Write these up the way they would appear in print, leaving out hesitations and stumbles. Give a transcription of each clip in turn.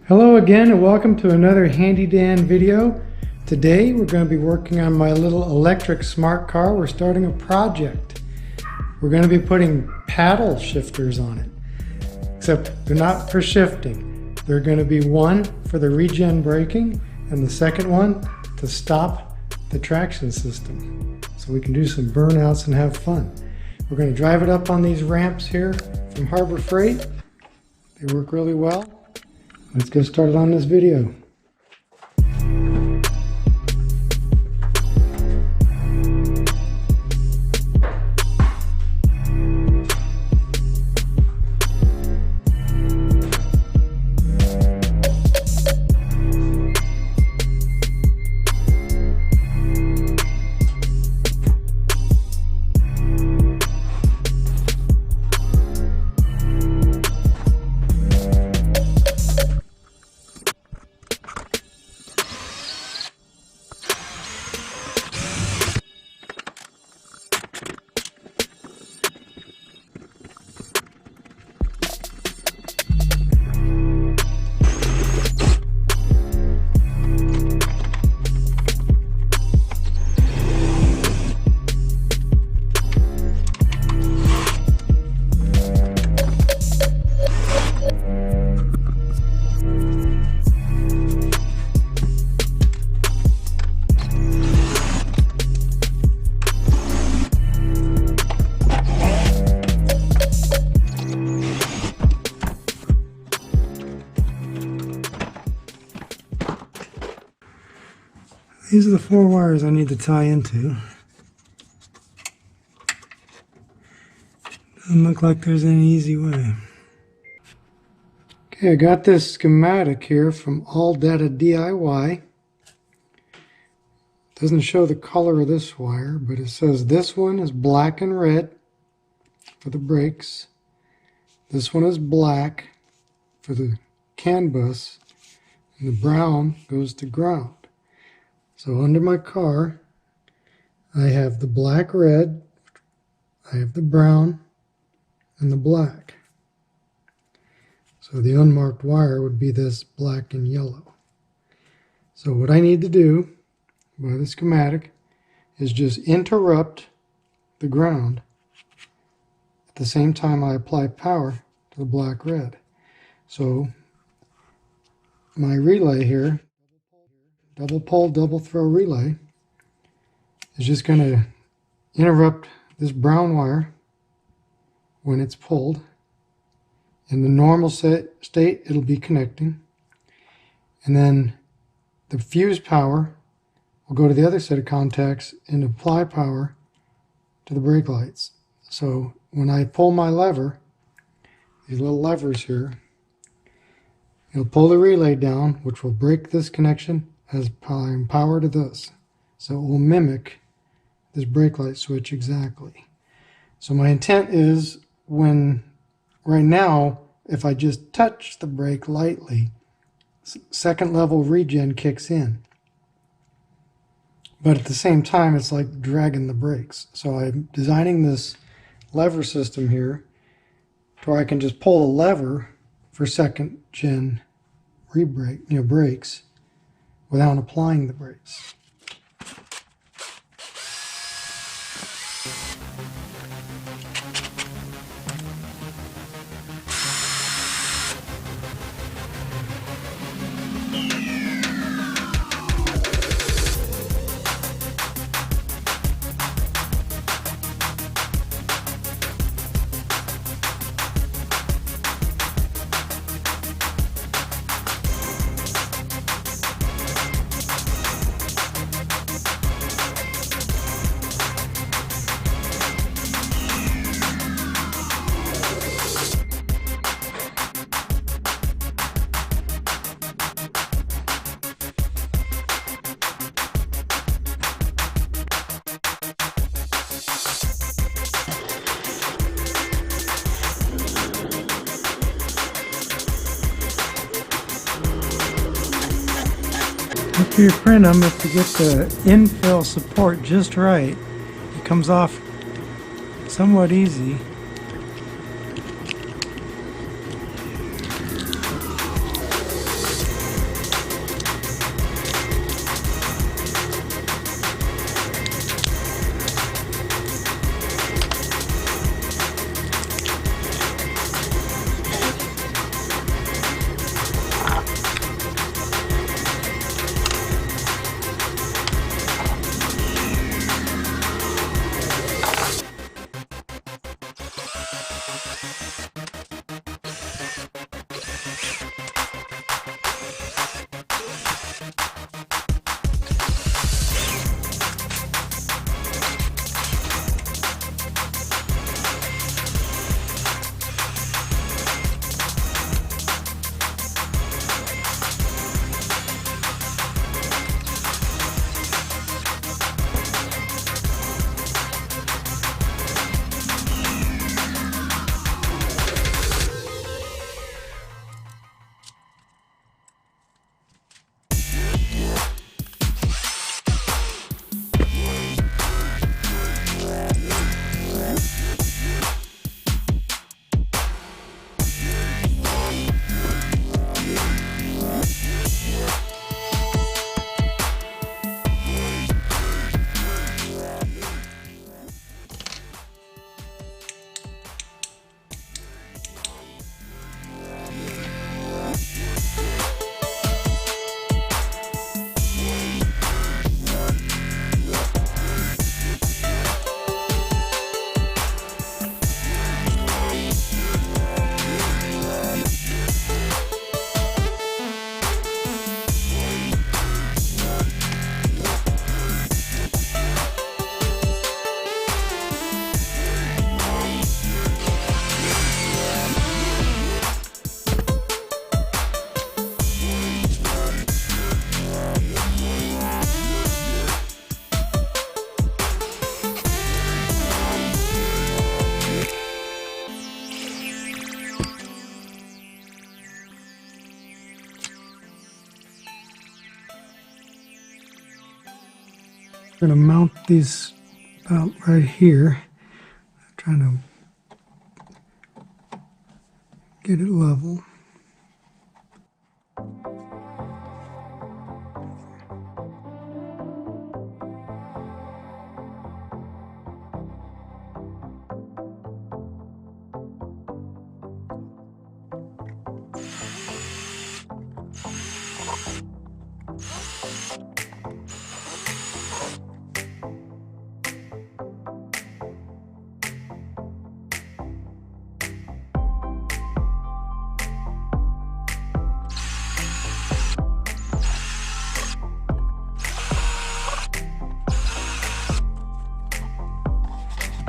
Hello again and welcome to another Handy Dan video. Today we're going to be working on my little electric smart car. We're starting a project. We're going to be putting paddle shifters on it. Except they're not for shifting. They're going to be one for the regen braking and the second one to stop the traction system. So we can do some burnouts and have fun. We're going to drive it up on these ramps here from Harbor Freight. They work really well. Let's get started on this video. These are the 4 wires I need to tie into. Doesn't look like there's any easy way. Okay, I got this schematic here from All Data DIY. Doesn't show the color of this wire, but it says this one is black and red for the brakes. This one is black for the CAN bus, and the brown goes to ground. So under my car, I have the black red, I have the brown, and the black. So the unmarked wire would be this black and yellow. So what I need to do by the schematic is just interrupt the ground at the same time I apply power to the black red. So my relay here, double pole, double throw relay, is just going to interrupt this brown wire when it's pulled. In the normal state, it'll be connecting. And then the fuse power will go to the other set of contacts and apply power to the brake lights. So when I pull my lever, these little levers here, it'll pull the relay down, which will break this connection as applying power to this. So it will mimic this brake light switch exactly. So my intent is when, right now, if I just touch the brake lightly, second level regen kicks in. But at the same time, it's like dragging the brakes. So I'm designing this lever system here to where I can just pull the lever for second gen brakes without applying the brakes. After you print them, if you get the infill support just right, it comes off somewhat easy. We're going to mount these about right here. I'm trying to get it level.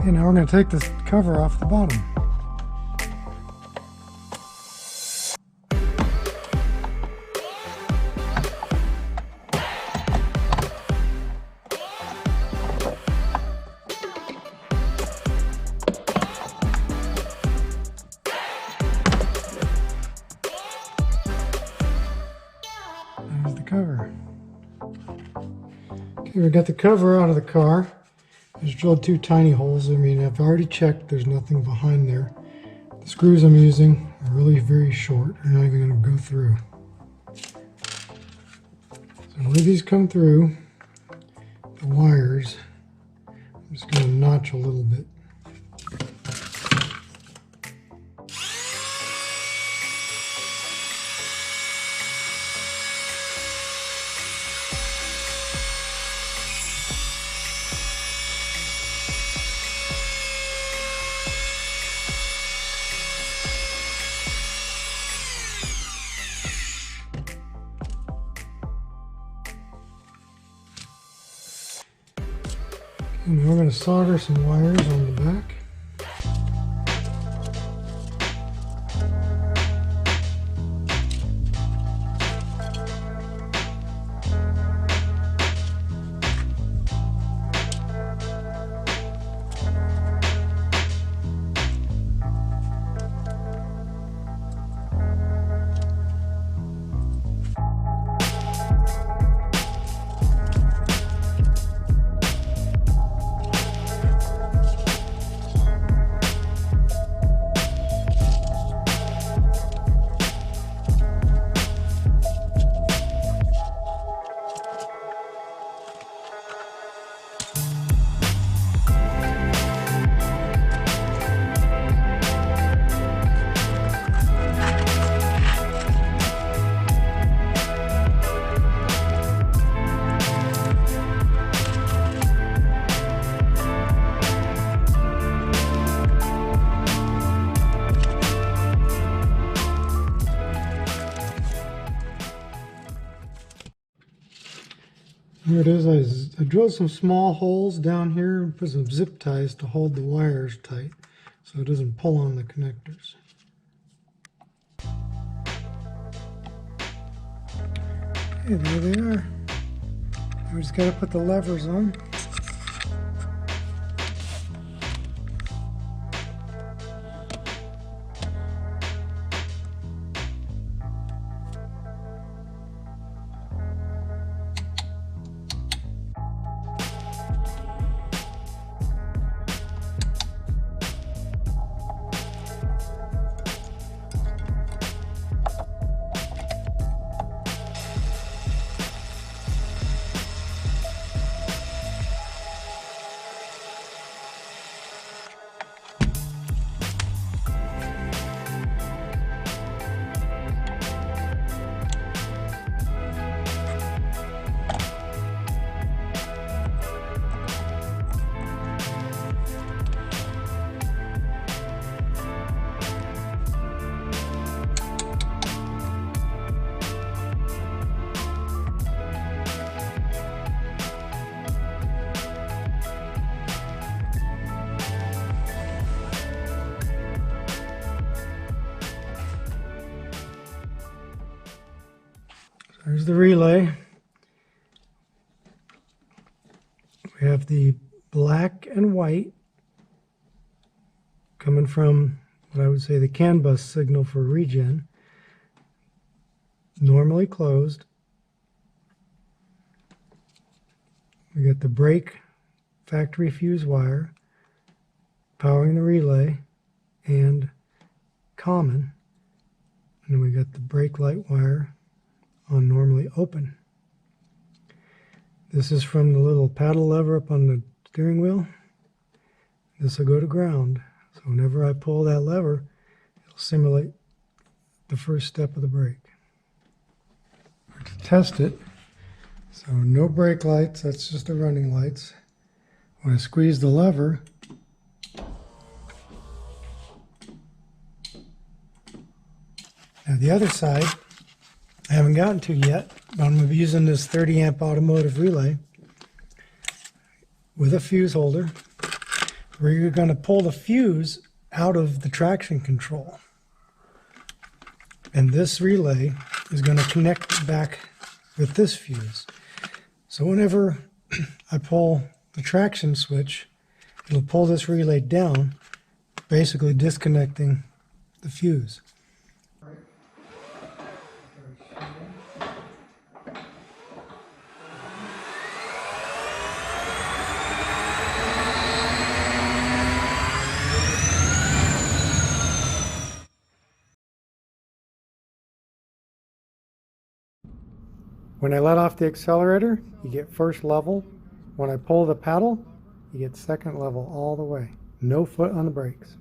Okay, now we're going to take this cover off the bottom. There's the cover. Okay, we got the cover out of the car. I just drilled 2 tiny holes. I mean, I've already checked, there's nothing behind there. The screws I'm using are really very short. They're not even going to go through. So where these come through, the wires, I'm just going to notch a little bit. And we're going to solder some wires on the back. Here it is. I drilled some small holes down here and put some zip ties to hold the wires tight so it doesn't pull on the connectors. Okay, there they are. We just got to put the levers on. There's the relay. We have the black and white coming from what I would say the CAN bus signal for regen, normally closed. We got the brake factory fuse wire powering the relay and common. And then we got the brake light wire on normally open. This is from the little paddle lever up on the steering wheel. This will go to ground. So whenever I pull that lever, it'll simulate the first step of the brake. To test it, so no brake lights, that's just the running lights. When I squeeze the lever, now the other side I haven't gotten to yet, but I'm going to be using this 30 amp automotive relay with a fuse holder where you're going to pull the fuse out of the traction control. And this relay is going to connect back with this fuse. So whenever I pull the traction switch, it'll pull this relay down, basically disconnecting the fuse. When I let off the accelerator, you get first level. When I pull the paddle, you get second level all the way. No foot on the brakes.